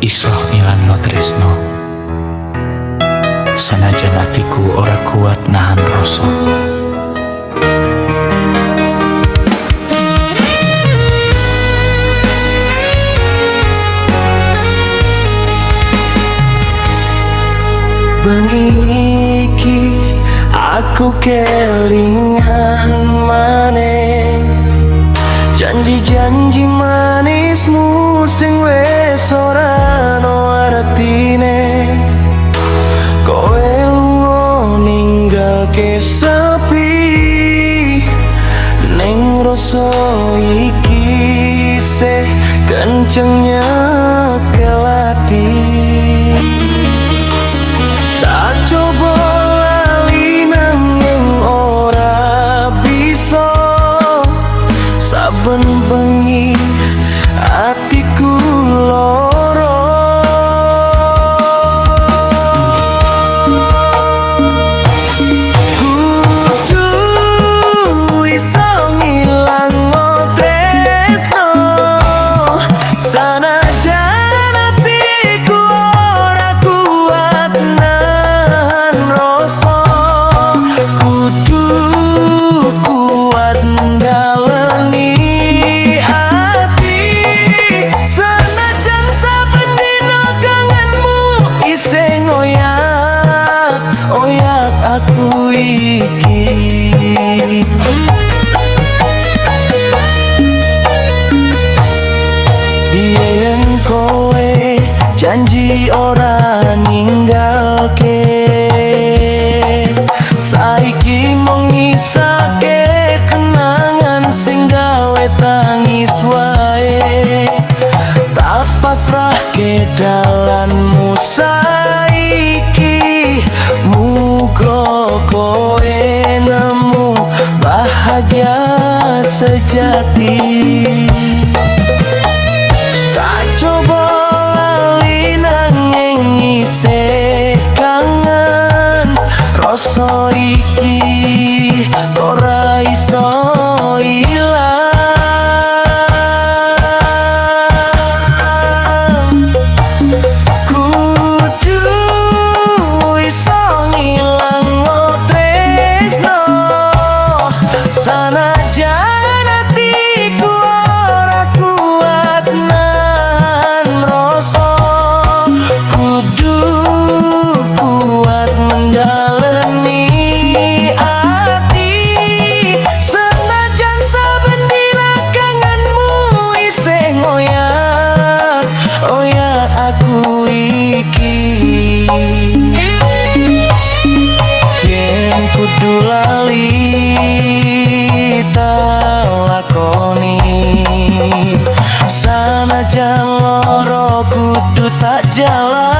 iso ngilangno tresno, sanajan atiku ora kuat nahan rasa. Bengi iki aku kelingan maneh, janji-janji manismu sing wis ora ono artine. Kowe lunga ninggalke sepi, ning rasa iki sih kencengnya kelati. Tak coba lali nanging ora bisa, saben bengi atiku loro. Kudu iso ngilangno tresno, sanajan atiku ora kuat nahan rasa. Kudu kuat ndaleni ati, sanajan saben dina kangenmu isih ngoyak oyak aku iki. Biyen kowe janji ora ninggalke, saiki mung ngisake kenangan sing gawe tangis wae. Tak pasrahke dalanmu saiki, muga kowe nemu bahagia sejati. Tak coba lali nanging isih kangen, rasa iki ora iso ilang. Kudu iso ngilangno tresno, sanajan atiku ora kuat nahan rasa. Kudu kuat menjalani ati, senajan saben dina kangenmu isih ngoyak oyak aku iki. Yen kudu lali tak lakoni, sanajan loro kudu tak jalan.